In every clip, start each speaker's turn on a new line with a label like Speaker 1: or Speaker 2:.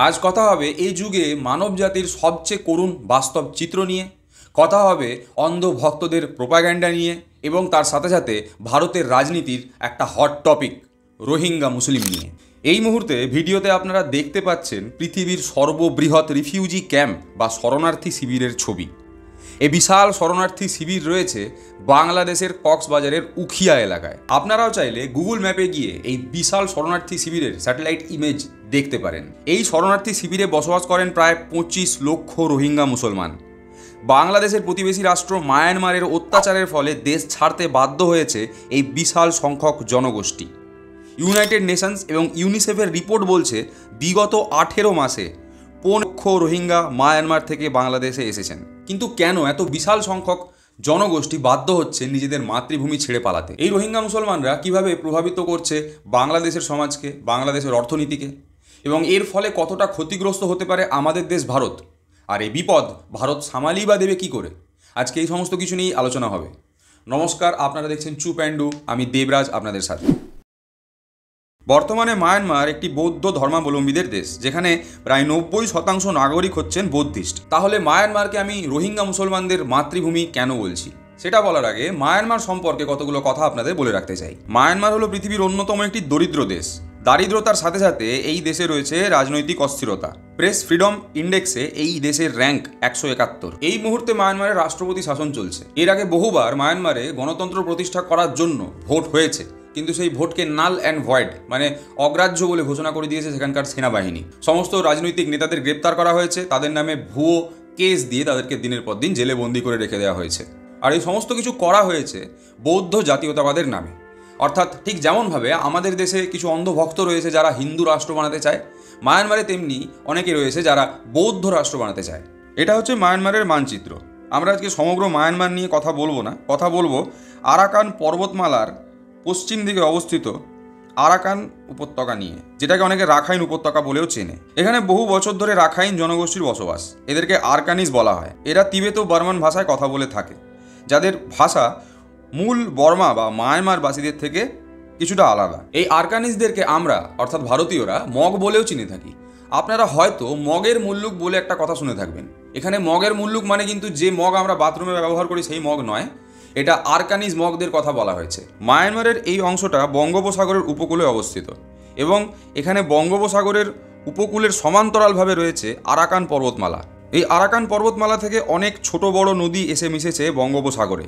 Speaker 1: আজ কথা হবে এই যুগে মানব জাতির সবচেয়ে করুণ বাস্তব চিত্র নিয়ে, কথা হবে অন্ধ ভক্তদের প্রোপাগ্যান্ডা নিয়ে, এবং তার সাথে সাথে ভারতের রাজনীতির একটা হট টপিক রোহিঙ্গা মুসলিম নিয়ে। এই মুহূর্তে ভিডিওতে আপনারা দেখতে পাচ্ছেন পৃথিবীর সর্ববৃহৎ রিফিউজি ক্যাম্প বা শরণার্থী শিবিরের ছবি। এই বিশাল শরণার্থী শিবির রয়েছে বাংলাদেশের কক্সবাজারের উখিয়া এলাকায়। আপনারাও চাইলে গুগল ম্যাপে গিয়ে এই বিশাল শরণার্থী শিবিরের স্যাটেলাইট ইমেজ দেখতে পারেন। এই শরণার্থী শিবিরে বসবাস করেন প্রায় 25 লক্ষ রোহিঙ্গা মুসলমান। বাংলাদেশের প্রতিবেশী রাষ্ট্র মায়ানমারের অত্যাচারের ফলে দেশ ছাড়তে বাধ্য হয়েছে এই বিশাল সংখ্যক জনগোষ্ঠী। ইউনাইটেড নেশনস এবং ইউনিসেফের রিপোর্ট বলছে বিগত 18 মাসে 5 লক্ষ রোহিঙ্গা মায়ানমার থেকে বাংলাদেশে এসেছেন। কিন্তু কেন এত বিশাল সংখ্যক জনগোষ্ঠী বাধ্য হচ্ছে নিজেদের মাতৃভূমি ছেড়ে পালাতে? এই রোহিঙ্গা মুসলমানরা কিভাবে প্রভাবিত করছে বাংলাদেশের সমাজকে, বাংলাদেশের অর্থনীতিকে, এবং এর ফলে কতটা ক্ষতিগ্রস্ত হতে পারে আমাদের দেশ ভারত? আর এই বিপদ ভারত সামালই বা দেবে কী করে? আজকে এই সমস্ত কিছু নিয়েই আলোচনা হবে। নমস্কার, আপনারা দেখছেন চুপ অ্যান্ড ডু। আমি দেবরাজ আপনাদের সাথে। বর্তমানে মায়ানমার একটি বৌদ্ধ ধর্মাবলম্বীদের দেশ, যেখানে প্রায় 90% নাগরিক হচ্ছেন বৌদ্ধিস্ট। তাহলে মায়ানমারকে আমি রোহিঙ্গা মুসলমানদের মাতৃভূমি কেন বলছি? সেটা বলার আগে মায়ানমার সম্পর্কে কতগুলো কথা আপনাদের বলে রাখতে চাই। মায়ানমার হলো পৃথিবীর অন্যতম একটি দরিদ্র দেশ। দারিদ্রতার সাথে সাথে এই দেশে রয়েছে রাজনৈতিক অস্থিরতা। প্রেস ফ্রিডম ইন্ডেক্সে এই দেশের র্যাঙ্ক 171। এই মুহূর্তে মায়ানমারের রাষ্ট্রপতি শাসন চলছে। এর আগে বহুবার মায়ানমারে গণতন্ত্র প্রতিষ্ঠা করার জন্য ভোট হয়েছে, কিন্তু সেই ভোটকে নাল অ্যান্ড ভয়েড মানে অগ্রাহ্য বলে ঘোষণা করে দিয়েছে সেখানকার সেনাবাহিনী। সমস্ত রাজনৈতিক নেতাদের গ্রেপ্তার করা হয়েছে, তাদের নামে ভুয়ো কেস দিয়ে তাদেরকে দিনের পর দিন জেলে বন্দি করে রেখে দেওয়া হয়েছে। আর এই সমস্ত কিছু করা হয়েছে বৌদ্ধ জাতীয়তাবাদের নামে। অর্থাৎ ঠিক যেমনভাবে আমাদের দেশে কিছু অন্ধভক্ত রয়েছে যারা হিন্দু রাষ্ট্র বানাতে চায়, মায়ানমারে তেমনি অনেকে রয়েছে যারা বৌদ্ধ রাষ্ট্র বানাতে চায়। এটা হচ্ছে মায়ানমারের মানচিত্র। আমরা আজকে সমগ্র মায়ানমার নিয়ে কথা বলবো না, কথা বলবো আরাকান পর্বতমালার পশ্চিম দিকে অবস্থিত আরাকান উপত্যকা নিয়ে, যেটাকে অনেকে রাখাইন উপত্যকা বলেও চেনে। এখানে বহু বছর ধরে রাখাইন জনগোষ্ঠীর বসবাস। এদেরকে আরকানিজ বলা হয়। এরা তিবেত ও বার্মান ভাষায় কথা বলে থাকে, যাদের ভাষা মূল বর্মা বা মায়ানমারবাসীদের থেকে কিছুটা আলাদা। এই আরকানিজদেরকে আমরা অর্থাৎ ভারতীয়রা মগ বলেও চিনে থাকি। আপনারা হয়তো মগের মুল্লুক বলে একটা কথা শুনে থাকবেন। এখানে মগের মুল্লুক মানে কিন্তু যে মগ আমরা বাথরুমে ব্যবহার করি সেই মগ নয়, এটা আরকানিজ মগদের কথা বলা হয়েছে। মায়ানমারের এই অংশটা বঙ্গোপসাগরের উপকূলে অবস্থিত, এবং এখানে বঙ্গোপসাগরের উপকূলের সমান্তরালভাবে রয়েছে আরাকান পর্বতমালা। এই আরাকান পর্বতমালা থেকে অনেক ছোট বড় নদী এসে মিশেছে বঙ্গোপসাগরে।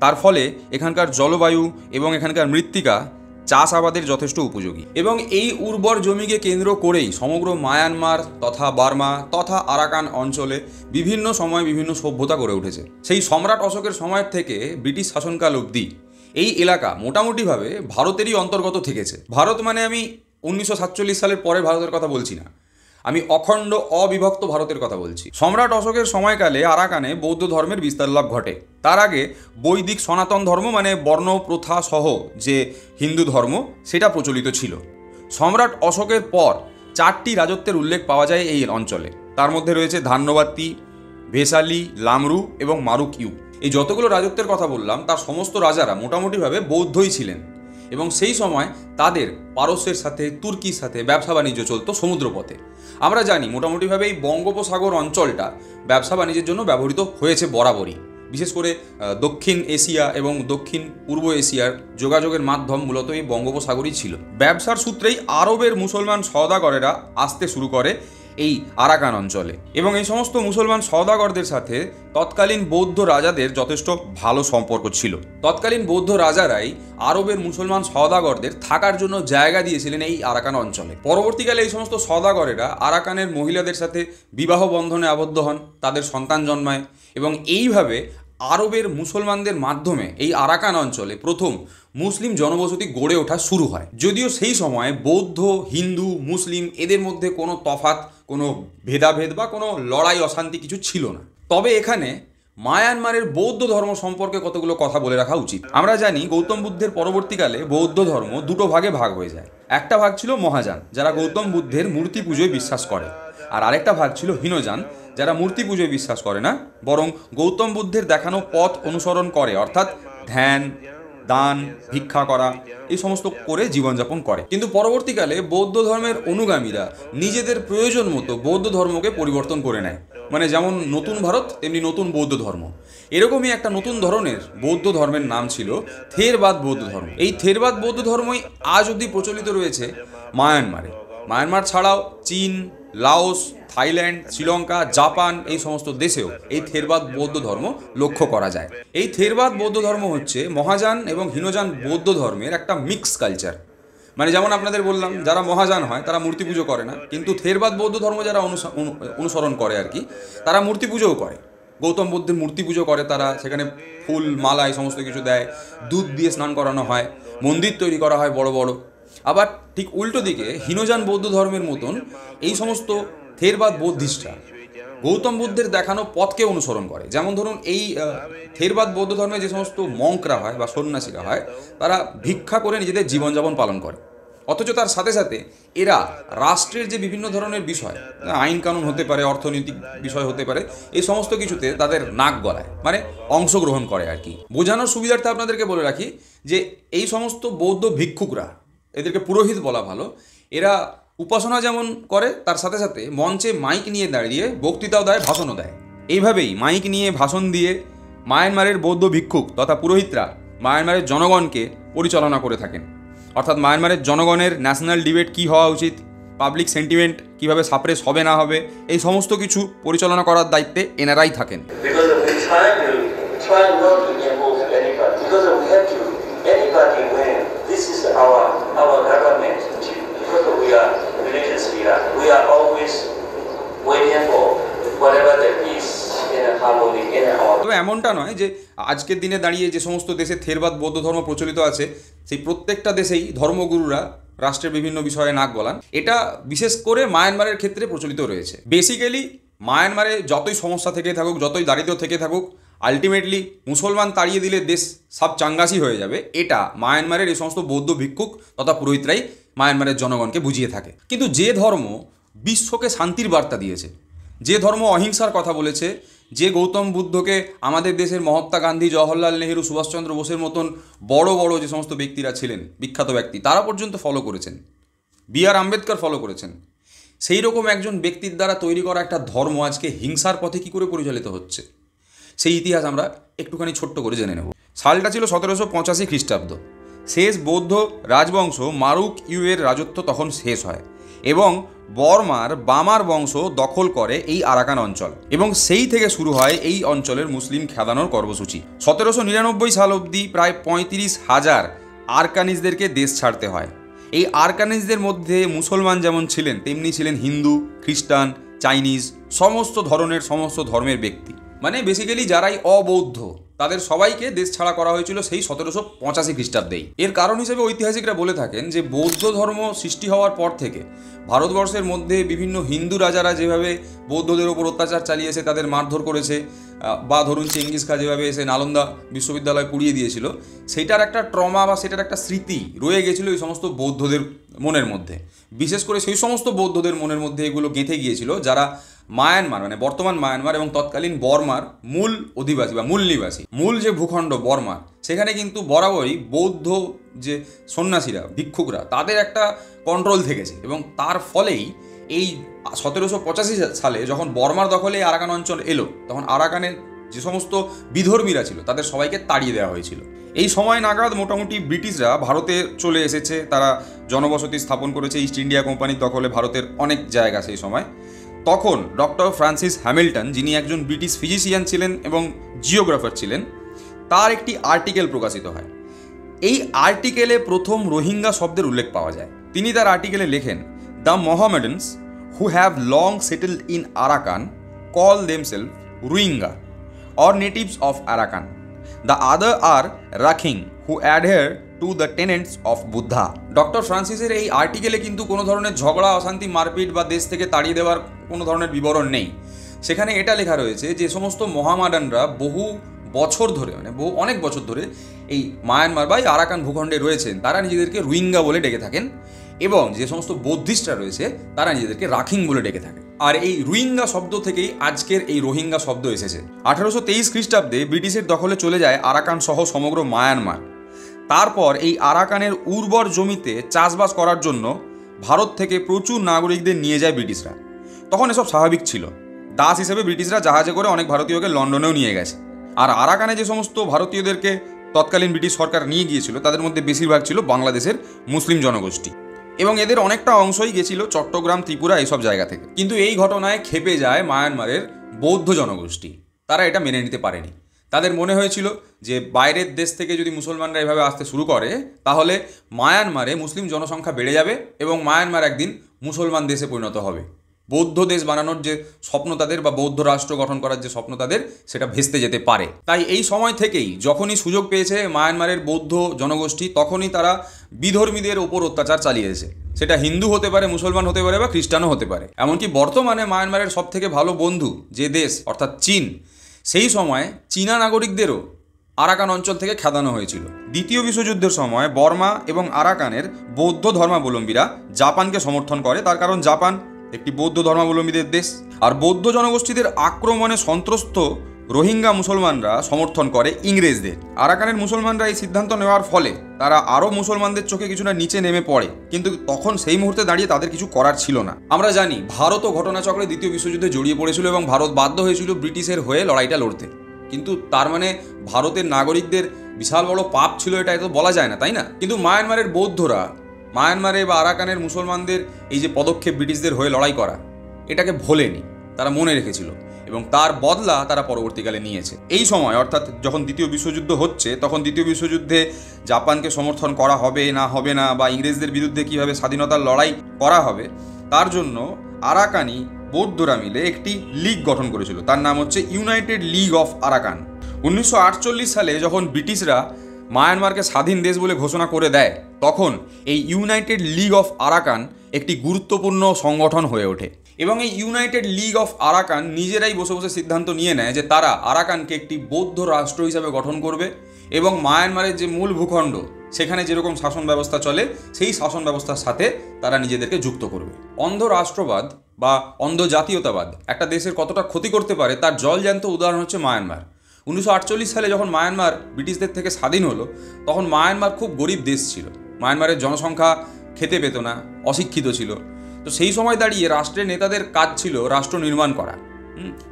Speaker 1: তার ফলে এখানকার জলবায়ু এবং এখানকার মৃত্তিকা চাষাবাদের যথেষ্ট উপযোগী, এবং এই উর্বর জমিকে কেন্দ্র করেই সমগ্র মায়ানমার তথা বার্মা তথা আরাকান অঞ্চলে বিভিন্ন সময় বিভিন্ন সভ্যতা গড়ে উঠেছে। সেই সম্রাট অশোকের সময়ের থেকে ব্রিটিশ শাসনকাল অবধি এই এলাকা মোটামুটিভাবে ভারতেরই অন্তর্গত থেকেছে। ভারত মানে আমি 1947 সালের পরে ভারতের কথা বলছি না, আমি অখণ্ড অবিভক্ত ভারতের কথা বলছি। সম্রাট অশোকের সময়কালে আরাকানে বৌদ্ধ ধর্মের বিস্তার লাভ ঘটে। তার আগে বৈদিক সনাতন ধর্ম মানে বর্ণ প্রথা সহ যে হিন্দু ধর্ম সেটা প্রচলিত ছিল। সম্রাট অশোকের পর 4টি রাজত্বের উল্লেখ পাওয়া যায় এই অঞ্চলে। তার মধ্যে রয়েছে ধান্যবাত্তি, ভেসালি, লামরু এবং মারুকিউ। এই যতগুলো রাজত্বের কথা বললাম তার সমস্ত রাজারা মোটামুটিভাবে বৌদ্ধই ছিলেন, এবং সেই সময় তাদের পারস্যের সাথে তুর্কির সাথে ব্যবসা বাণিজ্য চলতো সমুদ্রপথে। আমরা জানি মোটামুটিভাবে এই বঙ্গোপসাগর অঞ্চলটা ব্যবসা বাণিজ্যের জন্য ব্যবহৃত হয়েছে বরাবরই। বিশেষ করে দক্ষিণ এশিয়া এবং দক্ষিণ পূর্ব এশিয়ার যোগাযোগের মাধ্যম মূলত এই বঙ্গোপসাগরই ছিল। ব্যবসার সূত্রেই আরবের মুসলমান সওদাগরেরা আসতে শুরু করে এই আরাকান অঞ্চলে, এবং এই সমস্ত মুসলমান সওদাগরদের সাথে তৎকালীন বৌদ্ধ রাজাদের যথেষ্ট ভালো সম্পর্ক ছিল। তৎকালীন বৌদ্ধ রাজারাই আরবের মুসলমান সওদাগরদের থাকার জন্য জায়গা দিয়েছিলেন এই আরাকান অঞ্চলে। পরবর্তীকালে এই সমস্ত সওদাগরেরা আরাকানের মহিলাদের সাথে বিবাহ বন্ধনে আবদ্ধ হন, তাদের সন্তান জন্মায়, এবং এইভাবে আরবের মুসলমানদের মাধ্যমে এই আরাকান অঞ্চলে প্রথম মুসলিম জনবসতি গড়ে ওঠা শুরু হয়। যদিও সেই সময় বৌদ্ধ, হিন্দু, মুসলিম এদের মধ্যে কোনো তফাৎ, কোনো ভেদাভেদ বা কোনো লড়াই অশান্তি কিছু ছিল না। তবে এখানে মায়ানমারের বৌদ্ধ ধর্ম সম্পর্কে কতগুলো কথা বলে রাখা উচিত। আমরা জানি গৌতম বুদ্ধের পরবর্তীকালে বৌদ্ধ ধর্ম দুটো ভাগে ভাগ হয়ে যায়। একটা ভাগ ছিল মহাযান, যারা গৌতম বুদ্ধের মূর্তি পুজোয় বিশ্বাস করে, আর আরেকটা ভাগ ছিল হীনযান, যারা মূর্তি পুজোয় বিশ্বাস করে না, বরং গৌতম বুদ্ধের দেখানো পথ অনুসরণ করে, অর্থাৎ ধ্যান, দান, ভিক্ষা করা, এই সমস্ত করে জীবনযাপন করে। কিন্তু পরবর্তীকালে বৌদ্ধ ধর্মের অনুগামীরা নিজেদের প্রয়োজন মতো বৌদ্ধ ধর্মকে পরিবর্তন করে নেয়। মানে যেমন নতুন ভারত তেমনি নতুন বৌদ্ধ ধর্ম। এরকমই একটা নতুন ধরনের বৌদ্ধ ধর্মের নাম ছিল থেরবাদ বৌদ্ধ ধর্ম। এই থেরবাদ বৌদ্ধ ধর্মই আজ অবধি প্রচলিত রয়েছে মায়ানমারে। মায়ানমার ছাড়াও চীন, লাওস, থাইল্যান্ড, শ্রীলঙ্কা, জাপান এই সমস্ত দেশেও এই থেরবাদ বৌদ্ধ ধর্ম লক্ষ্য করা যায়। এই থেরবাদ বৌদ্ধ ধর্ম হচ্ছে মহাযান এবং হীনযান বৌদ্ধ ধর্মের একটা মিক্স কালচার। মানে যেমন আপনাদের বললাম, যারা মহাযান হয় তারা মূর্তি পুজো করে না, কিন্তু থেরবাদ বৌদ্ধ ধর্ম যারা অনুসরণ করে আর কি, তারা মূর্তি পুজোও করে। গৌতম বুদ্ধের মূর্তি পুজো করে তারা, সেখানে ফুল মালা এই সমস্ত কিছু দেয়, দুধ দিয়ে স্নান করানো হয়, মন্দির তৈরি করা হয় বড় বড়। আবার ঠিক উল্টো দিকে হীনযান বৌদ্ধ ধর্মের মতন এই সমস্ত থেরবাদ বৌদ্ধিস্টরা গৌতম বুদ্ধের দেখানো পথকে অনুসরণ করে। যেমন ধরুন এই থেরবাদ বৌদ্ধ ধর্মে যে সমস্ত মঙ্করা হয় বা সন্ন্যাসীরা হয়, তারা ভিক্ষা করে নিজেদের জীবনযাপন পালন করে। অথচ তার সাথে সাথে এরা রাষ্ট্রের যে বিভিন্ন ধরনের বিষয়, আইন কানুন হতে পারে, অর্থনৈতিক বিষয় হতে পারে, এই সমস্ত কিছুতে তাদের নাক গলায়, মানে অংশগ্রহণ করে আর কি। বোঝানোর সুবিধার্থে আপনাদেরকে বলে রাখি যে এই সমস্ত বৌদ্ধ ভিক্ষুকরা, এদেরকে পুরোহিত বলা ভালো, এরা উপাসনা যেমন করে তার সাথে সাথে মঞ্চে মাইক নিয়ে দাঁড়িয়ে বক্তৃতাও দেয়, ভাষণও দেয়। এইভাবেই মাইক নিয়ে ভাষণ দিয়ে মায়ানমারের বৌদ্ধ ভিক্ষুক তথা পুরোহিতরা মায়ানমারের জনগণকে পরিচালনা করে থাকেন। অর্থাৎ মায়ানমারের জনগণের ন্যাশনাল ডিবেট কী হওয়া উচিত, পাবলিক সেন্টিমেন্ট কীভাবে সাপ্রেস হবে না হবে, এই সমস্ত কিছু পরিচালনা করার দায়িত্বে এনারাই থাকেন। তবে এমনটা নয় যে আজকের দিনে দাঁড়িয়ে যে সমস্ত দেশে থেরবাদ বৌদ্ধ ধর্ম প্রচলিত আছে সেই প্রত্যেকটা দেশেই ধর্মগুরুরা রাষ্ট্রের বিভিন্ন বিষয়ে নাক গলান। এটা বিশেষ করে মায়ানমারের ক্ষেত্রে প্রচলিত রয়েছে। বেসিক্যালি মায়ানমারে যতই সমস্যা থেকে থাকুক, যতই দারিদ্র্য থেকে থাকুক, আলটিমেটলি মুসলমান তাড়িয়ে দিলে দেশ সব চাঙ্গাসি হয়ে যাবে, এটা মায়ানমারের এই সমস্ত বৌদ্ধ ভিক্ষুক তথা পুরোহিতরাই মায়ানমারের জনগণকে বুঝিয়ে থাকে। কিন্তু যে ধর্ম বিশ্বকে শান্তির বার্তা দিয়েছে, যে ধর্ম অহিংসার কথা বলেছে, যে গৌতম বুদ্ধকে আমাদের দেশের মহাত্মা গান্ধী, জওহরলাল নেহেরু, সুভাষচন্দ্র বোসের মতন বড় বড় যে সমস্ত ব্যক্তিরা ছিলেন, বিখ্যাত ব্যক্তি, তারা পর্যন্ত ফলো করেছেন, বি.আর. আম্বেদকর ফলো করেছেন, সেই রকম একজন ব্যক্তির দ্বারা তৈরি করা একটা ধর্ম আজকে হিংসার পথে কী করে পরিচালিত হচ্ছে, সেই ইতিহাস আমরা একটুখানি ছোট্ট করে জেনে নেব। সালটা ছিল 1785 খ্রিস্টাব্দ। শেষ বৌদ্ধ রাজবংশ মারুক ইউয়ের রাজত্ব তখন শেষ হয় এবং বর্মার বামার বংশ দখল করে এই আরাকান অঞ্চল, এবং সেই থেকে শুরু হয় এই অঞ্চলের মুসলিম খেদানোর কর্মসূচি। 1799 সাল অবধি প্রায় 35,000 আরকানিজদেরকে দেশ ছাড়তে হয়। এই আরকানিজদের মধ্যে মুসলমান যেমন ছিলেন তেমনি ছিলেন হিন্দু, খ্রিস্টান, চাইনিজ, সমস্ত ধর্মের ব্যক্তি। মানে বেসিক্যালি যারাই অবৌদ্ধ তাদের সবাইকে দেশ ছাড়া করা হয়েছিল সেই 1785 খ্রিস্টাব্দেই। এর কারণ হিসেবে ঐতিহাসিকরা বলে থাকেন যে বৌদ্ধ ধর্ম সৃষ্টি হওয়ার পর থেকে ভারতবর্ষের মধ্যে বিভিন্ন হিন্দু রাজারা যেভাবে বৌদ্ধদের ওপর অত্যাচার চালিয়েছে, তাদের মারধর করেছে, বা ধরুন চেঙ্গিস খাঁ যেভাবে এসে নালন্দা বিশ্ববিদ্যালয় পুড়িয়ে দিয়েছিল, সেটার একটা ট্রমা বা সেটার একটা স্মৃতি রয়ে গেছিলো এই সমস্ত বৌদ্ধদের মনের মধ্যে। বিশেষ করে সেই সমস্ত বৌদ্ধদের মনের মধ্যে এগুলো গেঁথে গিয়েছিল যারা মায়ানমার, মানে বর্তমান মায়ানমার এবং তৎকালীন বর্মার মূল অধিবাসী বা মূল নিবাসী, মূল যে ভূখণ্ড বর্মার, সেখানে কিন্তু বরাবরই বৌদ্ধ যে সন্ন্যাসীরা, ভিক্ষুকরা, তাদের একটা কন্ট্রোল থেকেছে। এবং তার ফলেই এই 1785 সালে যখন বর্মার দখলে আরাকান অঞ্চল এলো, তখন আরাকানের যে সমস্ত বিধর্মীরা ছিল তাদের সবাইকে তাড়িয়ে দেওয়া হয়েছিল। এই সময় নাগাদ মোটামুটি ব্রিটিশরা ভারতে চলে এসেছে, তারা জনবসতি স্থাপন করেছে। ইস্ট ইন্ডিয়া কোম্পানির দখলে ভারতের অনেক জায়গা সেই সময়। তখন ডক্টর ফ্রান্সিস হ্যামিল্টন, যিনি একজন ব্রিটিশ ফিজিশিয়ান ছিলেন এবং জিওগ্রাফার ছিলেন, তার একটি আর্টিকেল প্রকাশিত হয়। এই আর্টিকেলে প্রথম রোহিঙ্গা শব্দের উল্লেখ পাওয়া যায়। তিনি তার আর্টিকেলে লেখেন, the Mohammedans who have long settled in Arakan call themselves Rohingya or natives of Arakan. The other are Rakhine who adhere to the tenets of Buddha. Doctor ফ্রান্সিসের এই আর্টিকেলে কিন্তু কোনো ধরনের ঝগড়া, অশান্তি, মারপিট বা দেশ থেকে তাড়িয়ে দেওয়ার কোনো ধরনের বিবরণ নেই। সেখানে এটা লেখা রয়েছে যে সমস্ত মহামাডানরা বহু বছর ধরে, মানে অনেক বছর ধরে এই মায়ানমার বা আরাকান ভূখণ্ডে রয়েছেন, তারা নিজেদেরকে রোহিঙ্গা বলে ডেকে থাকেন, এবং যে সমস্ত বৌদ্ধিস্টরা রয়েছে তারা নিজেদেরকে রাখিং বলে ডেকে থাকে। আর এই রোহিঙ্গা শব্দ থেকেই আজকের এই রোহিঙ্গা শব্দ এসেছে। 1823 খ্রিস্টাব্দে ব্রিটিশের দখলে চলে যায় আরাকান সহ সমগ্র মায়ানমার। তারপর এই আরাকানের উর্বর জমিতে চাষবাস করার জন্য ভারত থেকে প্রচুর নাগরিকদের নিয়ে যায় ব্রিটিশরা। তখন এসব স্বাভাবিক ছিল। দাস হিসেবে ব্রিটিশরা জাহাজে করে অনেক ভারতীয়কে লন্ডনেও নিয়ে গেছে। আর আরাকানে যে সমস্ত ভারতীয়দেরকে তৎকালীন ব্রিটিশ সরকার নিয়ে গিয়েছিল তাদের মধ্যে বেশিরভাগ ছিল বাংলাদেশের মুসলিম জনগোষ্ঠী, এবং এদের অনেকটা অংশই গেছিল চট্টগ্রাম, ত্রিপুরা এইসব জায়গা থেকে। কিন্তু এই ঘটনায় ক্ষেপে যায় মায়ানমারের বৌদ্ধ জনগোষ্ঠী। তারা এটা মেনে নিতে পারেনি। তাদের মনে হয়েছিল যে বাইরের দেশ থেকে যদি মুসলমানরা এভাবে আসতে শুরু করে তাহলে মায়ানমারে মুসলিম জনসংখ্যা বেড়ে যাবে এবং মায়ানমার একদিন মুসলমান দেশে পরিণত হবে। বৌদ্ধ দেশ বানানোর যে স্বপ্ন তাদের, বা বৌদ্ধ রাষ্ট্র গঠন করার যে স্বপ্ন তাদের, সেটা ভেস্তে যেতে পারে। তাই এই সময় থেকেই যখনই সুযোগ পেয়েছে মায়ানমারের বৌদ্ধ জনগোষ্ঠী, তখনই তারা বিধর্মীদের ওপর অত্যাচার চালিয়েছে। সেটা হিন্দু হতে পারে, মুসলমান হতে পারে, বা খ্রিস্টানও হতে পারে। এমনকি বর্তমানে মায়ানমারের সব থেকে ভালো বন্ধু যে দেশ, অর্থাৎ চীন, সেই সময় চীনা নাগরিকদেরও আরাকান অঞ্চল থেকে খেদানো হয়েছিল। দ্বিতীয় বিশ্বযুদ্ধের সময় বর্মা এবং আরাকানের বৌদ্ধ ধর্মাবলম্বীরা জাপানকে সমর্থন করে, তার কারণ জাপান একটি বৌদ্ধ ধর্মাবলম্বীদের দেশ। আর বৌদ্ধ জনগোষ্ঠীদের আক্রমণে সন্ত্রস্ত রোহিঙ্গা মুসলমানরা সমর্থন করে ইংরেজদের। আরাকানের মুসলমানরা এই সিদ্ধান্ত নেওয়ার ফলে তারা আরও মুসলমানদের চোখে কিছুটা নিচে নেমে পড়ে, কিন্তু তখন সেই মুহূর্তে দাঁড়িয়ে তাদের কিছু করার ছিল না। আমরা জানি ভারতও ঘটনাচক্রে দ্বিতীয় বিশ্বযুদ্ধে জড়িয়ে পড়েছিল এবং ভারত বাধ্য হয়েছিল ব্রিটিশের হয়ে লড়াইটা লড়তে। কিন্তু তার মানে ভারতের নাগরিকদের বিশাল বড় পাপ ছিল এটা তো বলা যায় না, তাই না? কিন্তু মায়ানমারের বৌদ্ধরা মায়ানমারে বা আরাকানের মুসলমানদের এই যে পদক্ষেপ ব্রিটিশদের হয়ে লড়াই করা, এটাকে ভোলেনি, তারা মনে রেখেছিল এবং তার বদলা তারা পরবর্তীকালে নিয়েছে। এই সময় অর্থাৎ যখন দ্বিতীয় বিশ্বযুদ্ধ হচ্ছে, তখন দ্বিতীয় বিশ্বযুদ্ধে জাপানকে সমর্থন করা হবে না, বা ইংরেজদের বিরুদ্ধে কীভাবে স্বাধীনতার লড়াই করা হবে, তার জন্য আরাকানি বৌদ্ধরা মিলে একটি লীগ গঠন করেছিল। তার নাম হচ্ছে ইউনাইটেড লীগ অফ আরাকান। 1948 সালে যখন ব্রিটিশরা মায়ানমারকে স্বাধীন দেশ বলে ঘোষণা করে দেয়, তখন এই ইউনাইটেড লীগ অফ আরাকান একটি গুরুত্বপূর্ণ সংগঠন হয়ে ওঠে। এবং এই ইউনাইটেড লীগ অফ আরাকান নিজেরাই বসে বসে সিদ্ধান্ত নিয়ে নেয় যে তারা আরাকানকে একটি বৌদ্ধ রাষ্ট্র হিসাবে গঠন করবে এবং মায়ানমারের যে মূল ভূখণ্ড, সেখানে যেরকম শাসন ব্যবস্থা চলে সেই শাসন ব্যবস্থার সাথে তারা নিজেদেরকে যুক্ত করবে। অন্ধ রাষ্ট্রবাদ বা অন্ধ জাতীয়তাবাদ একটা দেশের কতটা ক্ষতি করতে পারে তার জলজ্যান্ত উদাহরণ হচ্ছে মায়ানমার। 1948 সালে যখন মায়ানমার ব্রিটিশদের থেকে স্বাধীন হলো, তখন মায়ানমার খুব গরিব দেশ ছিল। মায়ানমারের জনসংখ্যা খেতে পেত না, অশিক্ষিত ছিল। তো সেই সময় দাঁড়িয়ে রাষ্ট্রের নেতাদের কাজ ছিল রাষ্ট্র নির্মাণ করা,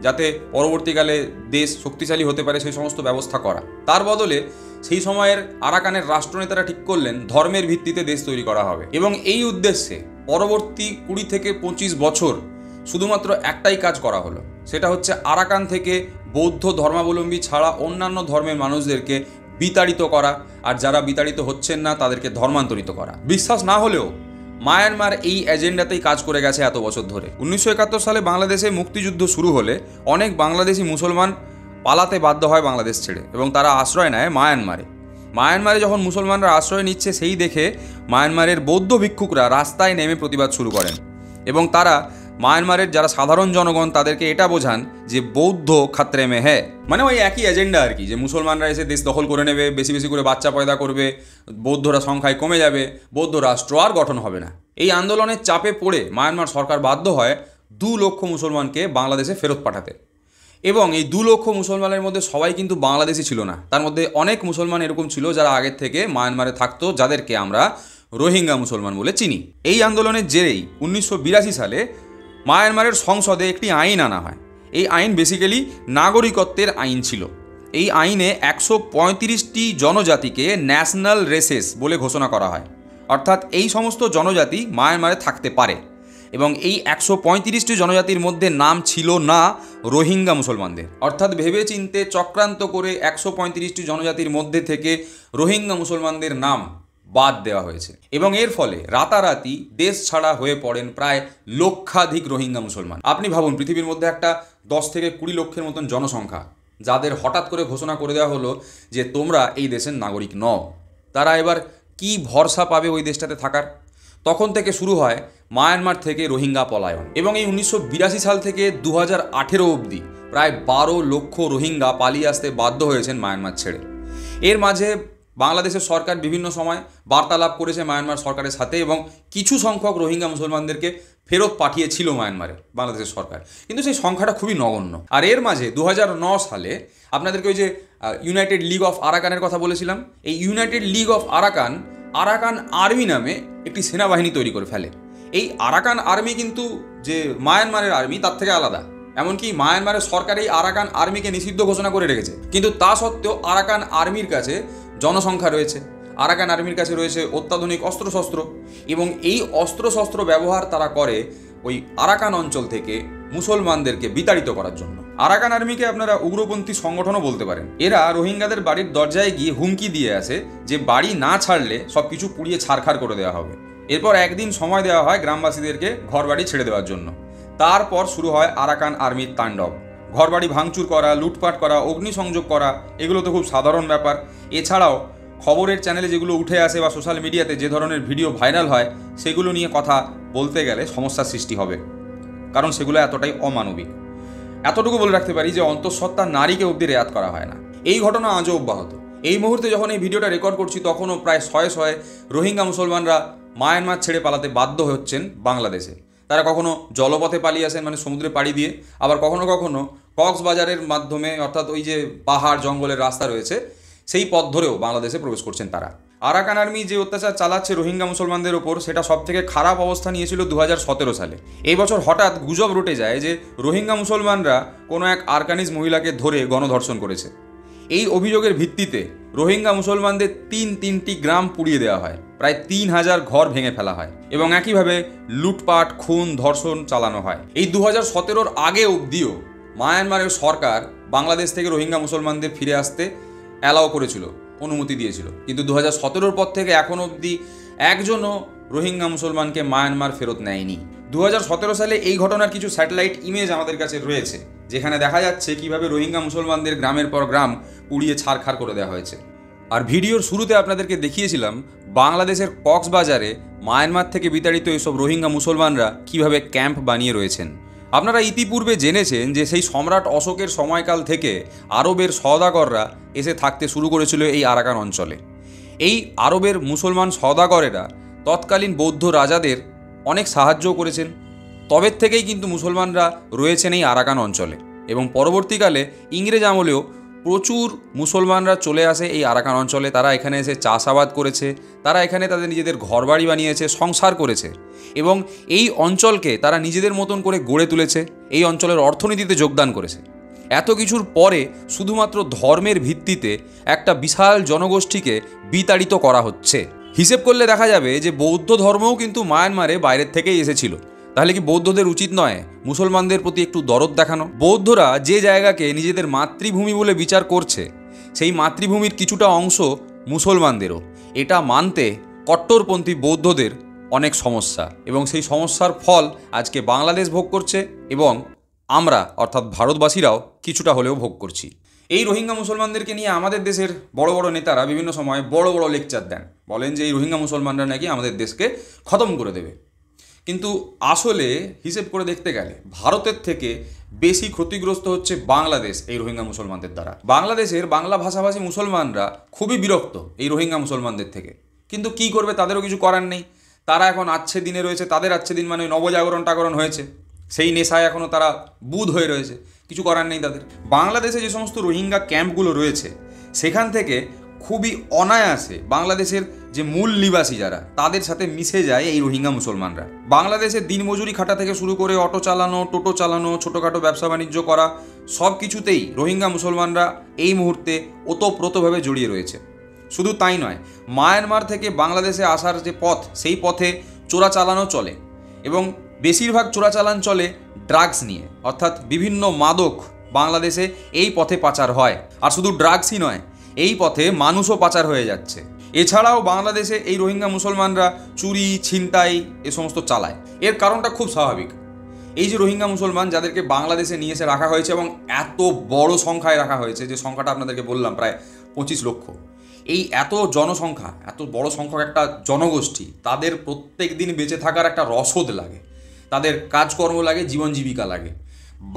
Speaker 1: যাতে পরবর্তীকালে দেশ শক্তিশালী হতে পারে সেই সমস্ত ব্যবস্থা করা। তার বদলে সেই সময়ের আরাকানের রাষ্ট্রনেতারা ঠিক করলেন ধর্মের ভিত্তিতে দেশ তৈরি করা হবে, এবং এই উদ্দেশ্যে পরবর্তী 20 থেকে 25 বছর শুধুমাত্র একটাই কাজ করা হলো, সেটা হচ্ছে আরাকান থেকে বৌদ্ধ ধর্মাবলম্বী ছাড়া অন্যান্য ধর্মের মানুষদেরকে বিতাড়িত করা, আর যারা বিতাড়িত হচ্ছেন না তাদেরকে ধর্মান্তরিত করা। বিশ্বাস না হলেও মায়ানমার এই এজেন্ডাতেই কাজ করে গেছে এত বছর ধরে। 1971 সালে বাংলাদেশে মুক্তিযুদ্ধ শুরু হলে অনেক বাংলাদেশি মুসলমান পালাতে বাধ্য হয় বাংলাদেশ ছেড়ে, এবং তারা আশ্রয় নেয় মায়ানমারে। মায়ানমারে যখন মুসলমানরা আশ্রয় নিচ্ছে সেই দেখে মায়ানমারের বৌদ্ধ ভিক্ষুকরা রাস্তায় নেমে প্রতিবাদ শুরু করেন, এবং তারা মায়ানমারের যারা সাধারণ জনগণ তাদেরকে এটা বোঝান যে বৌদ্ধ খাত্রে মে হ্যায়, মানে ওই একই এজেন্ডা আর কি, যে মুসলমানরা এসে দেশ দখল করে নেবে, বেশি বেশি করে বাচ্চা পয়দা করবে, বৌদ্ধরা সংখ্যায় কমে যাবে, বৌদ্ধ রাষ্ট্র আর গঠন হবে না। এই আন্দোলনের চাপে পড়ে মায়ানমার সরকার বাধ্য হয় 2 লক্ষ মুসলমানকে বাংলাদেশে ফেরত পাঠাতে। এবং এই 2 লক্ষ মুসলমানের মধ্যে সবাই কিন্তু বাংলাদেশি ছিল না, তার মধ্যে অনেক মুসলমান এরকম ছিল যারা আগের থেকে মায়ানমারে থাকতো, যাদেরকে আমরা রোহিঙ্গা মুসলমান বলে চিনি। এই আন্দোলনের জেরেই 1982 সালে মায়ানমারের সংসদে একটি আইন আনা হয়। এই আইন বেসিক্যালি নাগরিকত্বের আইন ছিল। এই আইনে 135টি জনজাতিকে ন্যাশনাল রেসেস বলে ঘোষণা করা হয়, অর্থাৎ এই সমস্ত জনজাতি মায়ানমারে থাকতে পারে। এবং এই 135টি জনজাতির মধ্যে নাম ছিল না রোহিঙ্গা মুসলমানদের, অর্থাৎ ভেবে চিনতে চক্রান্ত করে 135টি জনজাতির মধ্যে থেকে রোহিঙ্গা মুসলমানদের নাম বাদ দেওয়া হয়েছে। এবং এর ফলে রাতারাতি দেশ ছাড়া হয়ে পড়েন প্রায় লক্ষাধিক রোহিঙ্গা মুসলমান। আপনি ভাবুন, পৃথিবীর মধ্যে একটা 10 থেকে 20 লক্ষের মতন জনসংখ্যা, যাদের হঠাৎ করে ঘোষণা করে দেওয়া হলো যে তোমরা এই দেশের নাগরিক নও, তারা এবার কি ভরসা পাবে ওই দেশটাতে থাকার? তখন থেকে শুরু হয় মায়ানমার থেকে রোহিঙ্গা পলায়ন। এবং এই 1982 সাল থেকে 2018 অবধি প্রায় 12 লক্ষ রোহিঙ্গা পালিয়ে আসতে বাধ্য হয়েছেন মায়ানমার ছেড়ে। এর মাঝে বাংলাদেশের সরকার বিভিন্ন সময় বার্তালাপ করেছে মায়ানমার সরকারের সাথে, এবং কিছু সংখ্যক রোহিঙ্গা মুসলমানদেরকে ফেরত পাঠিয়েছিল মায়ানমারে বাংলাদেশের সরকার, কিন্তু সেই সংখ্যাটা খুবই নগণ্য। আর এর মাঝে 2009 সালে আপনাদেরকে ওই যে ইউনাইটেড লিগ অফ আরাকানের কথা বলেছিলাম। এই United league of Arakan Arakan army নামে একটি সেনাবাহিনী তৈরি করে ফেলে। এই আরাকান আর্মি কিন্তু যে মায়ানমারের আর্মি তার থেকে আলাদা। এমনকি মায়ানমারের সরকার এই আরাকান আর্মিকে নিষিদ্ধ ঘোষণা করে রেখেছে, কিন্তু তা সত্ত্বেও আরাকান আর্মির কাছে জনসংখ্যা রয়েছে, আরাকান আর্মির কাছে রয়েছে অত্যাধুনিক অস্ত্রশস্ত্র, এবং এই অস্ত্রশস্ত্র ব্যবহার তারা করে ওই আরাকান অঞ্চল থেকে মুসলমানদেরকে বিতাড়িত করার জন্য। আরাকান আর্মিকে আপনারা উগ্রপন্থী সংগঠনও বলতে পারেন। এরা রোহিঙ্গাদের বাড়ির দরজায় গিয়ে হুমকি দিয়ে আসে যে বাড়ি না ছাড়লে সব কিছু পুড়িয়ে ছারখার করে দেওয়া হবে। এরপর একদিন সময় দেওয়া হয় গ্রামবাসীদেরকে ঘরবাড়ি ছেড়ে দেওয়ার জন্য। তারপর শুরু হয় আরাকান আর্মির তাণ্ডব। ঘরবাড়ি ভাঙচুর করা, লুটপাট করা, অগ্নিসংযোগ করা, এগুলো তো খুব সাধারণ ব্যাপার। এছাড়াও খবরের চ্যানেলে যেগুলো উঠে আসে বা সোশ্যাল মিডিয়াতে যে ধরনের ভিডিও ভাইরাল হয়, সেগুলো নিয়ে কথা বলতে গেলে সমস্যার সৃষ্টি হবে, কারণ সেগুলো এতটাই অমানবিক। এতটুকু বলে রাখতে পারি যে অন্তঃসত্ত্বা নারীকে অবধি রেয়াত করা হয় না। এই ঘটনা আজও অব্যাহত। এই মুহূর্তে যখন এই ভিডিওটা রেকর্ড করছি তখনও প্রায় শয়ে শয়ে রোহিঙ্গা মুসলমানরা মায়ানমার ছেড়ে পালাতে বাধ্য হচ্ছেন বাংলাদেশে। তারা কখনো জলপথে পালিয়ে আসেন, মানে সমুদ্রে পাড়ি দিয়ে, আবার কখনো কখনো কক্সবাজারের মাধ্যমে, অর্থাৎ ওই যে পাহাড় জঙ্গলের রাস্তা রয়েছে সেই পথ ধরেও বাংলাদেশে প্রবেশ করছেন তারা। আরাকান আর্মি যে অত্যাচার চালাচ্ছে রোহিঙ্গা মুসলমানদের ওপর, সেটা সবথেকে খারাপ অবস্থা নিয়েছিল 2017 সালে। এই বছর হঠাৎ গুজব রটে যায় যে রোহিঙ্গা মুসলমানরা কোনো এক আরকানিজ মহিলাকে ধরে গণধর্ষণ করেছে। এই অভিযোগের ভিত্তিতে রোহিঙ্গা মুসলমানদের তিনটি গ্রাম পুড়িয়ে দেওয়া হয়, প্রায় 3000 ঘর ভেঙে ফেলা হয়, এবং একইভাবে লুটপাট, খুন, ধর্ষণ চালানো হয়। এই 2017-র আগে অবধিও মায়ানমারের সরকার বাংলাদেশ থেকে রোহিঙ্গা মুসলমানদের ফিরে আসতে অ্যালাউ করেছিল, অনুমতি দিয়েছিল, কিন্তু 2017-র পর থেকে এখন অবধি একজনও রোহিঙ্গা মুসলমানকে মায়ানমার ফেরত নেয়নি। 2017 সালে এই ঘটনার কিছু স্যাটেলাইট ইমেজ আমাদের কাছে রয়েছে, যেখানে দেখা যাচ্ছে কিভাবে রোহিঙ্গা মুসলমানদের গ্রামের পর গ্রাম পুড়িয়ে ছারখার করে দেওয়া হয়েছে। আর ভিডিওর শুরুতে আপনাদেরকে দেখিয়েছিলাম বাংলাদেশের কক্সবাজারে মায়ানমার থেকে বিতাড়িত এসব রোহিঙ্গা মুসলমানরা কিভাবে ক্যাম্প বানিয়ে রয়েছেন। আপনারা ইতিপূর্বে জেনেছেন যে সেই সম্রাট অশোকের সময়কাল থেকে আরবের সওদাগররা এসে থাকতে শুরু করেছিল এই আরাকান অঞ্চলে। এই আরবের মুসলমান সওদাগরেরা তৎকালীন বৌদ্ধ রাজাদের অনেক সাহায্যও করেছেন। তবের থেকেই কিন্তু মুসলমানরা রয়েছেন এই আরাকান অঞ্চলে, এবং পরবর্তীকালে ইংরেজ আমলেও প্রচুর মুসলমানরা চলে আসে এই আরাকান অঞ্চলে। তারা এখানে এসে চাষাবাদ করেছে, তারা এখানে তাদের নিজেদের ঘরবাড়ি বানিয়েছে, সংসার করেছে, এবং এই অঞ্চলকে তারা নিজেদের মতন করে গড়ে তুলেছে, এই অঞ্চলের অর্থনীতিতে যোগদান করেছে। এত কিছুর পরে শুধুমাত্র ধর্মের ভিত্তিতে একটা বিশাল জনগোষ্ঠীকে বিতাড়িত করা হচ্ছে। হিসেব করলে দেখা যাবে যে বৌদ্ধ ধর্মও কিন্তু মায়ানমারে বাইরের থেকেই এসেছিল। তাহলে কি বৌদ্ধদের উচিত নয় মুসলমানদের প্রতি একটু দরদ দেখানো? বৌদ্ধরা যে জায়গাকে নিজেদের মাতৃভূমি বলে বিচার করছে, সেই মাতৃভূমির কিছুটা অংশ মুসলমানদেরও। এটা মানতে কট্টরপন্থী বৌদ্ধদের অনেক সমস্যা, এবং সেই সমস্যার ফল আজকে বাংলাদেশ ভোগ করছে, এবং আমরা অর্থাৎ ভারতবাসীরাও কিছুটা হলেও ভোগ করছি। এই রোহিঙ্গা মুসলমানদেরকে নিয়ে আমাদের দেশের বড় বড় নেতারা বিভিন্ন সময় বড় বড় লেকচার দেন, বলেন যে এই রোহিঙ্গা মুসলমানরা নাকি আমাদের দেশকে খতম করে দেবে। কিন্তু আসলে হিসেব করে দেখতে গেলে ভারতের থেকে বেশি ক্ষতিগ্রস্ত হচ্ছে বাংলাদেশ এই রোহিঙ্গা মুসলমানদের দ্বারা। বাংলাদেশের বাংলা ভাষাভাষী মুসলমানরা খুবই বিরক্ত এই রোহিঙ্গা মুসলমানদের থেকে, কিন্তু কি করবে, তাদেরও কিছু করার নেই। তারা এখন আচ্ছে দিনে রয়েছে, তাদের আচ্ছে দিন মানে নবজাগরণ টাগরণ হয়েছে, সেই নেশায় এখনও তারা বুঁদ হয়ে রয়েছে, কিছু করার নেই তাদের। বাংলাদেশে যে সমস্ত রোহিঙ্গা ক্যাম্পগুলো রয়েছে সেখান থেকে খুবই অনায়াসে বাংলাদেশের যে মূল নিবাসী যারা, তাদের সাথে মিশে যায় এই রোহিঙ্গা মুসলমানরা। বাংলাদেশে দিনমজুরি খাটা থেকে শুরু করে অটো চালানো, টোটো চালানো, ছোটোখাটো ব্যবসা বাণিজ্য করা, সব কিছুতেই রোহিঙ্গা মুসলমানরা এই মুহূর্তে ওতপ্রোতভাবে জড়িয়ে রয়েছে। শুধু তাই নয়, মায়ানমার থেকে বাংলাদেশে আসার যে পথ, সেই পথে চোরাচালানও চলে, এবং বেশিরভাগ চোরাচালান চলে ড্রাগস নিয়ে, অর্থাৎ বিভিন্ন মাদক বাংলাদেশে এই পথে পাচার হয়। আর শুধু ড্রাগসই নয়, এই পথে মানুষও পাচার হয়ে যাচ্ছে। এছাড়াও বাংলাদেশে এই রোহিঙ্গা মুসলমানরা চুরি, ছিনতাই এ সমস্ত চালায়। এর কারণটা খুব স্বাভাবিক। এই যে রোহিঙ্গা মুসলমান যাদেরকে বাংলাদেশে নিয়ে এসে রাখা হয়েছে, এবং এত বড় সংখ্যায় রাখা হয়েছে, যে সংখ্যাটা আপনাদেরকে বললাম প্রায় 25 লক্ষ, এই এত জনসংখ্যা, এত বড় সংখ্যক একটা জনগোষ্ঠী, তাদের প্রত্যেক দিন বেঁচে থাকার একটা রসদ লাগে, তাদের কাজকর্ম লাগে, জীবন জীবিকা লাগে।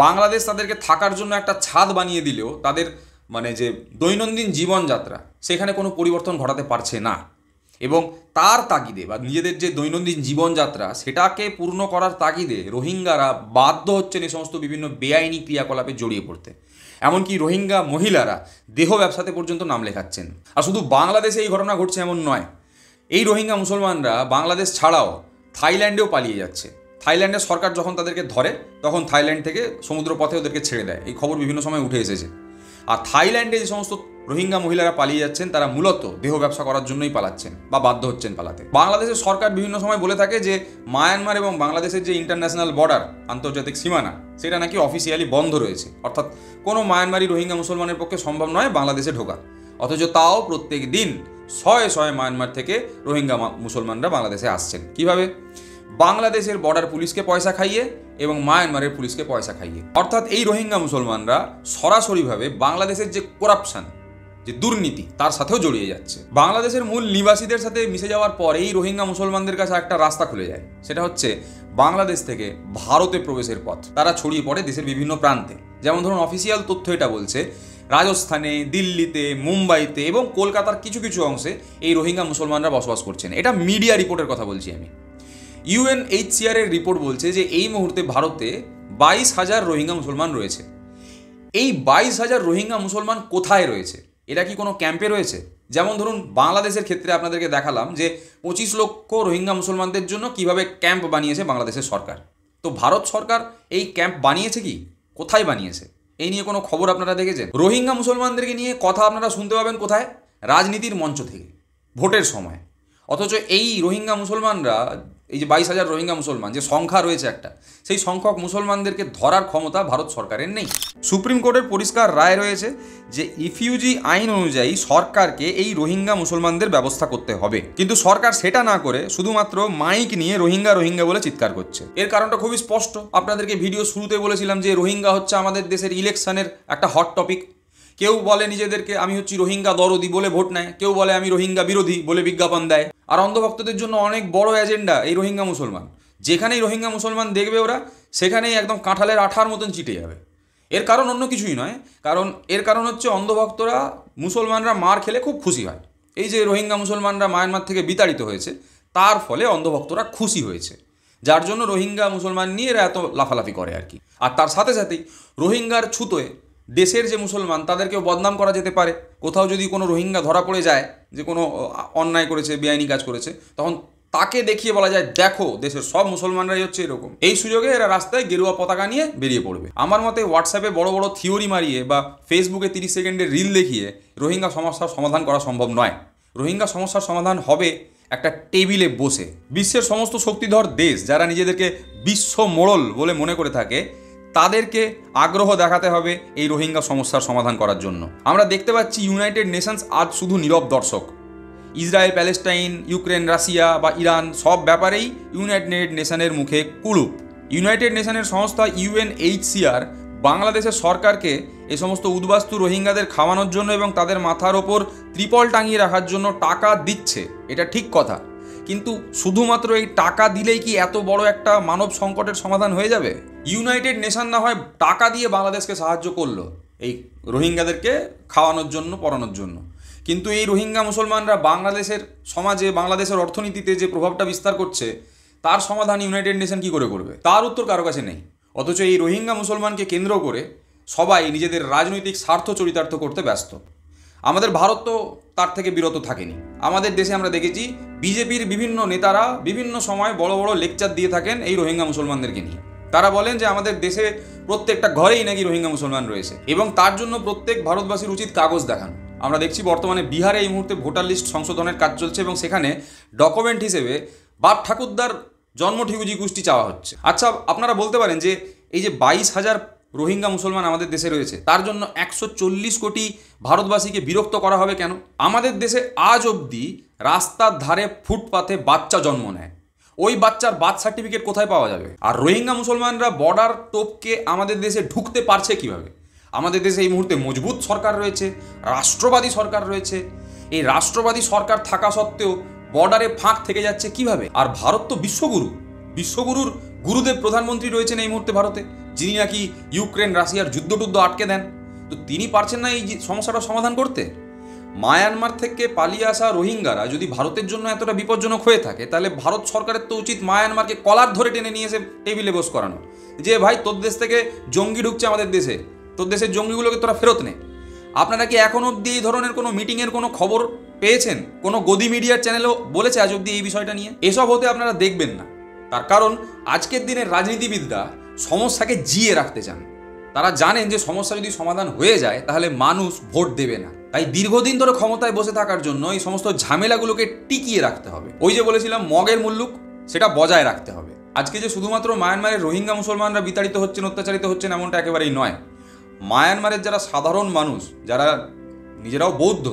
Speaker 1: বাংলাদেশ তাদেরকে থাকার জন্য একটা ছাদ বানিয়ে দিলেও তাদের মানে যে দৈনন্দিন জীবনযাত্রা, সেখানে কোনো পরিবর্তন ঘটাতে পারছে না। এবং তার তাগিদে বা নিজেদের যে দৈনন্দিন জীবনযাত্রা সেটাকে পূর্ণ করার তাগিদে রোহিঙ্গারা বাধ্য হচ্ছেন এই সমস্ত বিভিন্ন বেআইনি ক্রিয়াকলাপে জড়িয়ে পড়তে। এমনকি রোহিঙ্গা মহিলারা দেহ ব্যবসাতে পর্যন্ত নাম লেখাচ্ছেন। আর শুধু বাংলাদেশে এই ঘটনা ঘটছে এমন নয়, এই রোহিঙ্গা মুসলমানরা বাংলাদেশ ছাড়াও থাইল্যান্ডেও পালিয়ে যাচ্ছে। থাইল্যান্ডের সরকার যখন তাদেরকে ধরে তখন থাইল্যান্ড থেকে সমুদ্রপথে ওদেরকে ছেড়ে দেয়, এই খবর বিভিন্ন সময় উঠে এসেছে। আর থাইল্যান্ডে যে সমস্ত রোহিঙ্গা মহিলারা পালিয়ে যাচ্ছেন তারা মূলত দেহ ব্যবসা করার জন্যই পালাচ্ছেন বা বাধ্য হচ্ছেন পালাতে। বাংলাদেশের সরকার বিভিন্ন সময় বলে থাকে যে মায়ানমার এবং বাংলাদেশের যে ইন্টারন্যাশনাল বর্ডার, আন্তর্জাতিক সীমানা, সেটা নাকি অফিসিয়ালি বন্ধ রয়েছে, অর্থাৎ কোনো মায়ানমারি রোহিঙ্গা মুসলমানের পক্ষে সম্ভব নয় বাংলাদেশে ঢোকা। অথচ তাও প্রত্যেক দিন শয়ে শয়ে মায়ানমার থেকে রোহিঙ্গা মুসলমানরা বাংলাদেশে আসছেন। কিভাবে? বাংলাদেশের বর্ডার পুলিশকে পয়সা খাইয়ে এবং মায়ানমারের পুলিশকে পয়সা খাইয়ে। অর্থাৎ এই রোহিঙ্গা মুসলমানরা সরাসরিভাবে বাংলাদেশের যে করাপশন, যে দুর্নীতি, তার সাথেও জড়িয়ে যাচ্ছে। বাংলাদেশের মূল নিবাসীদের সাথে মিশে যাওয়ার পর এই রোহিঙ্গা মুসলমানদের কাছে একটা রাস্তা খুলে যায়, সেটা হচ্ছে বাংলাদেশ থেকে ভারতে প্রবেশের পথ। তারা ছড়িয়ে পড়ে দেশের বিভিন্ন প্রান্তে। যেমন ধরুন, অফিসিয়াল তথ্য এটা বলছে রাজস্থানে, দিল্লিতে, মুম্বাইতে এবং কলকাতার কিছু কিছু অংশে এই রোহিঙ্গা মুসলমানরা বসবাস করছেন। এটা মিডিয়া রিপোর্টের কথা বলছি আমি। UNHCR এর রিপোর্ট বলছে যে এই মুহূর্তে ভারতে 22,000 রোহিঙ্গা মুসলমান রয়েছে। এই 22,000 রোহিঙ্গা মুসলমান কোথায় রয়েছে? এরা কি কোনো ক্যাম্পে রয়েছে? যেমন ধরুন, বাংলাদেশের ক্ষেত্রে আপনাদেরকে দেখালাম যে 25 লক্ষ রোহিঙ্গা মুসলমানদের জন্য কিভাবে ক্যাম্প বানিয়েছে বাংলাদেশের সরকার। তো ভারত সরকার এই ক্যাম্প বানিয়েছে কি? কোথায় বানিয়েছে? এই নিয়ে কোনো খবর আপনারা দেখেছেন? রোহিঙ্গা মুসলমানদেরকে নিয়ে কথা আপনারা শুনতে পাবেন কোথায়? রাজনীতির মঞ্চ থেকে, ভোটের সময়। অথচ এই রোহিঙ্গা মুসলমানরা, এই যে 22,000 রোহিঙ্গা মুসলমান যে সংখ্যা রয়েছে একটা, সেই সংখ্যক মুসলমানদেরকে ধরার ক্ষমতা ভারত সরকারের নেই। সুপ্রিম কোর্টের পরিষ্কার রায় রয়েছে যে রিফিউজি আইন অনুযায়ী সরকারকে এই রোহিঙ্গা মুসলমানদের ব্যবস্থা করতে হবে, কিন্তু সরকার সেটা না করে শুধুমাত্র মাইক নিয়ে রোহিঙ্গা রোহিঙ্গা বলে চিৎকার করছে। এর কারণটা খুবই স্পষ্ট। আপনাদেরকে ভিডিও শুরুতে বলেছিলাম যে রোহিঙ্গা হচ্ছে আমাদের দেশের ইলেকশনের একটা হট টপিক। কেউ বলে নিজেদেরকে আমি হচ্ছি রোহিঙ্গা দরদি বলে ভোট নেয়, কেউ বলে আমি রোহিঙ্গা বিরোধী বলে বিজ্ঞাপন দেয়। আর অন্ধভক্তদের জন্য অনেক বড় এজেন্ডা এই রোহিঙ্গা মুসলমান। যেখানেই রোহিঙ্গা মুসলমান দেখবে ওরা, সেখানেই একদম কাঁঠালের আঠার মতন চিটে যাবে। এর কারণ অন্য কিছুই নয়, এর কারণ হচ্ছে অন্ধভক্তরা, মুসলমানরা মার খেলে খুব খুশি হয়। এই যে রোহিঙ্গা মুসলমানরা মায়ানমার থেকে বিতাড়িত হয়েছে, তার ফলে অন্ধভক্তরা খুশি হয়েছে, যার জন্য রোহিঙ্গা মুসলমান নিয়ে এরা এত লাফালাফি করে আর কি। আর তার সাথে সাথেই রোহিঙ্গার ছুতোয় দেশের যে মুসলমান তাদেরকেও বদনাম করা যেতে পারে। কোথাও যদি কোনো রোহিঙ্গা ধরা পড়ে যায় যে কোনো অন্যায় করেছে, বেআইনি কাজ করেছে, তখন তাকে দেখিয়ে বলা যায় দেখো দেশের সব মুসলমানরাই হচ্ছে এরকম। এই সুযোগে এরা রাস্তায় গেরুয়া পতাকা নিয়ে বেরিয়ে পড়বে। আমার মতে হোয়াটসঅ্যাপে বড় বড় থিওরি মারিয়ে বা ফেসবুকে 30 সেকেন্ডের রিল দেখিয়ে রোহিঙ্গা সমস্যার সমাধান করা সম্ভব নয়। রোহিঙ্গা সমস্যার সমাধান হবে একটা টেবিলে বসে। বিশ্বের সমস্ত শক্তিধর দেশ যারা নিজেদেরকে বিশ্ব মোড়ল বলে মনে করে থাকে, তাদেরকে আগ্রহ দেখাতে হবে এই রোহিঙ্গা সমস্যার সমাধান করার জন্য। আমরা দেখতে পাচ্ছি ইউনাইটেড নেশনস আজ শুধু নীরব দর্শক। ইসরায়েল, প্যালেস্টাইন, ইউক্রেন, রাশিয়া বা ইরান সব ব্যাপারেই ইউনাইটেড নেশনের মুখে কুলুপ। ইউনাইটেড নেশনের সংস্থা UNHCR বাংলাদেশের সরকারকে এই সমস্ত উদ্বাস্তু রোহিঙ্গাদের খাওয়ানোর জন্য এবং তাদের মাথার ওপর ত্রিপল টাঙিয়ে রাখার জন্য টাকা দিচ্ছে, এটা ঠিক কথা। কিন্তু শুধুমাত্র এই টাকা দিলেই কি এত বড় একটা মানব সংকটের সমাধান হয়ে যাবে? ইউনাইটেড নেশন না হয় টাকা দিয়ে বাংলাদেশকে সাহায্য করলো এই রোহিঙ্গাদেরকে খাওয়ানোর জন্য, পড়ানোর জন্য, কিন্তু এই রোহিঙ্গা মুসলমানরা বাংলাদেশের সমাজে, বাংলাদেশের অর্থনীতিতে যে প্রভাবটা বিস্তার করছে, তার সমাধান ইউনাইটেড নেশন কি করে করবে? তার উত্তর কারো কাছে নেই। অথচ এই রোহিঙ্গা মুসলমানকে কেন্দ্র করে সবাই নিজেদের রাজনৈতিক স্বার্থ চরিতার্থ করতে ব্যস্ত। আমাদের ভারত তো তার থেকে বিরত থাকেনি। আমাদের দেশে আমরা দেখেছি বিজেপির বিভিন্ন নেতারা বিভিন্ন সময় বড় বড় লেকচার দিয়ে থাকেন এই রোহিঙ্গা মুসলমানদেরকে নিয়ে। তারা বলেন যে আমাদের দেশে প্রত্যেকটা ঘরেই নাকি রোহিঙ্গা মুসলমান রয়েছে এবং তার জন্য প্রত্যেক ভারতবাসীর উচিত কাগজ দেখানো। আমরা দেখছি বর্তমানে বিহারে এই মুহূর্তে ভোটার লিস্ট সংশোধনের কাজ চলছে এবং সেখানে ডকুমেন্ট হিসেবে বাপ ঠাকুরদার জন্ম ঠিকুজি গোষ্ঠী চাওয়া হচ্ছে। আচ্ছা, আপনারা বলতে পারেন যে এই যে 22,000 রোহিঙ্গা মুসলমান আমাদের দেশে রয়েছে, তার জন্য 140 কোটি ভারতবাসীকে বিরক্ত করা হবে কেন? আমাদের দেশে আজ অবধি রাস্তার ধারে ফুটপাথে বাচ্চা জন্ম নেয়, ওই বাচ্চার বার্থ সার্টিফিকেট কোথায় পাওয়া যাবে? আর রোহিঙ্গা মুসলমানরা বর্ডার টপকে আমাদের দেশে ঢুকতে পারছে কিভাবে? আমাদের দেশে এই মুহূর্তে মজবুত সরকার রয়েছে, রাষ্ট্রবাদী সরকার রয়েছে। এই রাষ্ট্রবাদী সরকার থাকা সত্ত্বেও বর্ডারে ফাঁক থেকে যাচ্ছে কিভাবে? আর ভারত তো বিশ্বগুরুর গুরুদেব প্রধানমন্ত্রী রয়েছেন এই মুহূর্তে ভারতে, যিনি নাকি ইউক্রেন রাশিয়ার যুদ্ধ আটকে দেন। তো তিনি পারছেন না এই সমস্যাটা সমাধান করতে? মায়ানমার থেকে পালিয়ে আসা রোহিঙ্গারা যদি ভারতের জন্য এতটা বিপজ্জনক হয়ে থাকে, তাহলে ভারত সরকারের তো উচিত মায়ানমারকে কলার ধরে টেনে নিয়ে এসে টেবিলে বস করানো, যে ভাই তোর দেশ থেকে জঙ্গি ঢুকছে আমাদের দেশে, তোর দেশের জঙ্গিগুলোকে তোরা ফেরত নে। আপনারা কি এখন অবধি এই ধরনের কোনো মিটিংয়ের কোনো খবর পেয়েছেন? কোনো গদি মিডিয়ার চ্যানেলও বলেছে আজ অবধি এই বিষয়টা নিয়ে? এসব হতে আপনারা দেখবেন না। তার কারণ আজকের দিনের রাজনীতিবিদরা সমস্যাকে জিয়ে রাখতে চান। তারা জানেন যে সমস্যা যদি সমাধান হয়ে যায় তাহলে মানুষ ভোট দেবে না। তাই দীর্ঘদিন ধরে ক্ষমতায় বসে থাকার জন্য এই সমস্ত ঝামেলাগুলোকে টিকিয়ে রাখতে হবে। ওই যে বলেছিলাম মগের মুল্লুক, সেটা বজায় রাখতে হবে। আজকে যে শুধুমাত্র মায়ানমারের রোহিঙ্গা মুসলমানরা বিতাড়িত হচ্ছেন, অত্যাচারিত হচ্ছেন, এমনটা একেবারেই নয়। মায়ানমারের যারা সাধারণ মানুষ, যারা নিজেরাও বৌদ্ধ,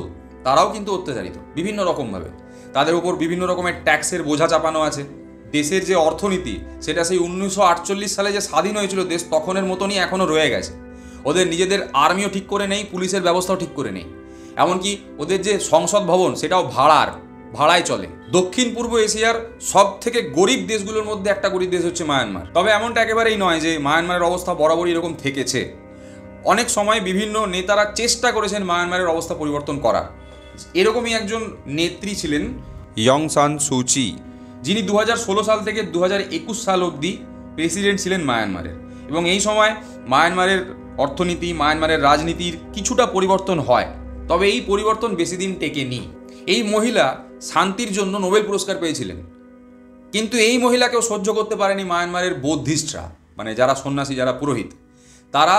Speaker 1: তারাও কিন্তু অত্যাচারিত বিভিন্ন রকমভাবে। তাদের উপর বিভিন্ন রকমের ট্যাক্সের বোঝা চাপানো আছে। দেশের যে অর্থনীতি, সেটা সেই 1948 সালে যে স্বাধীন হয়েছিল দেশ, তখনের মতনই এখনও রয়ে গেছে। ওদের নিজেদের আর্মিও ঠিক করে নেই, পুলিশের ব্যবস্থাও ঠিক করে নেই। এমনকি ওদের যে সংসদ ভবন, সেটাও ভাড়ায় চলে। দক্ষিণ পূর্ব এশিয়ার সব থেকে গরিব দেশগুলোর মধ্যে একটা গরিব দেশ হচ্ছে মায়ানমার। তবে এমনটা একেবারেই নয় যে মায়ানমারের অবস্থা বরাবরই এরকম থেকেছে। অনেক সময় বিভিন্ন নেতারা চেষ্টা করেছেন মায়ানমারের অবস্থা পরিবর্তন করার। এরকমই একজন নেত্রী ছিলেন অং সান সু চি, যিনি 2016 সাল থেকে 2021 সাল অবধি প্রেসিডেন্ট ছিলেন মায়ানমারের। এবং এই সময় মায়ানমারের অর্থনীতি, মায়ানমারের রাজনীতির কিছুটা পরিবর্তন হয়। তবে এই পরিবর্তন বেশি দিন টেকেনি। এই মহিলা শান্তির জন্য নোবেল পুরস্কার পেয়েছিলেন, কিন্তু এই মহিলাকেও সহ্য করতে পারেনি মায়ানমারের বৌদ্ধিস্টরা, মানে যারা সন্ন্যাসী, যারা পুরোহিত। তারা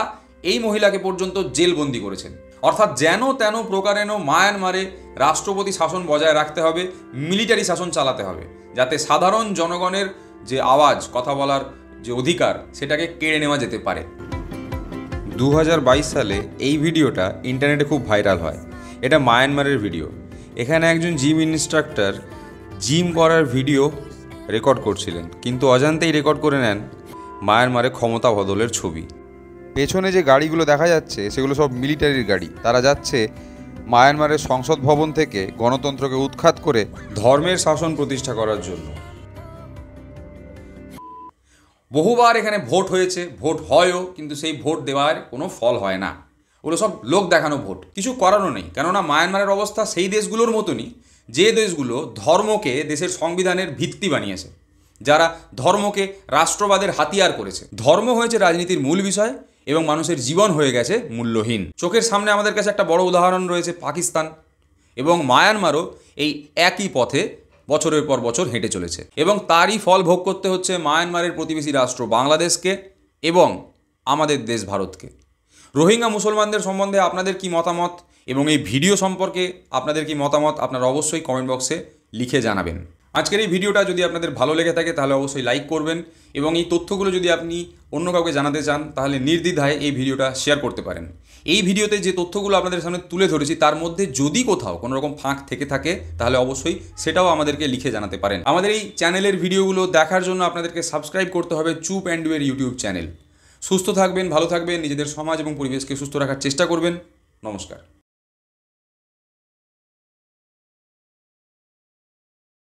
Speaker 1: এই মহিলাকে পর্যন্ত জেলবন্দি করেছেন। অর্থাৎ যেন তেন প্রকারেণ মায়ানমারে রাষ্ট্রপতি শাসন বজায় রাখতে হবে, মিলিটারি শাসন চালাতে হবে, যাতে সাধারণ জনগণের যে আওয়াজ, কথা বলার যে অধিকার, সেটাকে কেড়ে নেওয়া যেতে পারে। 2022 সালে এই ভিডিওটা ইন্টারনেটে খুব ভাইরাল হয়। এটা মায়ানমারের ভিডিও। এখানে একজন জিম ইনস্ট্রাক্টর জিম করার ভিডিও রেকর্ড করছিলেন, কিন্তু অজান্তেই রেকর্ড করে নেন মায়ানমারে ক্ষমতা বদলের ছবি। পেছনে যে গাড়িগুলো দেখা যাচ্ছে সেগুলো সব মিলিটারির গাড়ি। তারা যাচ্ছে মায়ানমারের সংসদ ভবন থেকে গণতন্ত্রকে উৎখাত করে ধর্মের শাসন প্রতিষ্ঠা করার জন্য। বহুবার এখানে ভোট হয়েছে, ভোট হয়ও, কিন্তু সেই ভোট দেওয়ার কোনো ফল হয় না। ওগুলো সব লোক দেখানো ভোট, কিছু করারও নেই। কেননা মায়ানমারের অবস্থা সেই দেশগুলোর মতনই, যে দেশগুলো ধর্মকে দেশের সংবিধানের ভিত্তি বানিয়েছে, যারা ধর্মকে রাষ্ট্রবাদের হাতিয়ার করেছে। ধর্ম হয়েছে রাজনীতির মূল বিষয় এবং মানুষের জীবন হয়ে গেছে মূল্যহীন। চোখের সামনে আমাদের কাছে একটা বড় উদাহরণ রয়েছে পাকিস্তান, এবং মায়ানমারও এই একই পথে বছরের পর বছর হেঁটে চলেছে। এবং তারই ফল ভোগ করতে হচ্ছে মায়ানমারের প্রতিবেশী রাষ্ট্র বাংলাদেশকে এবং আমাদের দেশ ভারতকে। রোহিঙ্গা মুসলমানদের সম্বন্ধে আপনাদের কি মতামত এবং এই ভিডিও সম্পর্কে আপনাদের কি মতামত, আপনারা অবশ্যই কমেন্ট বক্সে লিখে জানাবেন। আজকের এই ভিডিওটা যদি আপনাদের ভালো লেগে থাকে তাহলে অবশ্যই লাইক করবেন, এবং এই তথ্যগুলো যদি আপনি অন্য কাউকে জানাতে চান তাহলে নির্দ্বিধায় এই ভিডিওটা শেয়ার করতে পারেন। এই ভিডিওতে যে তথ্যগুলো আপনাদের সামনে তুলে ধরেছি তার মধ্যে যদি কোথাও কোনো রকম ফাঁক থেকে থাকে তাহলে অবশ্যই সেটাও আমাদেরকে লিখে জানাতে পারেন। আমাদের এই চ্যানেলের ভিডিওগুলো দেখার জন্য আপনাদেরকে সাবস্ক্রাইব করতে হবে চুপ অ্যান্ড ডু এর ইউটিউব চ্যানেল। সুস্থ থাকবেন, ভালো থাকবেন, নিজেদের সমাজ এবং পরিবেশকে সুস্থ রাখার চেষ্টা করবেন। নমস্কার।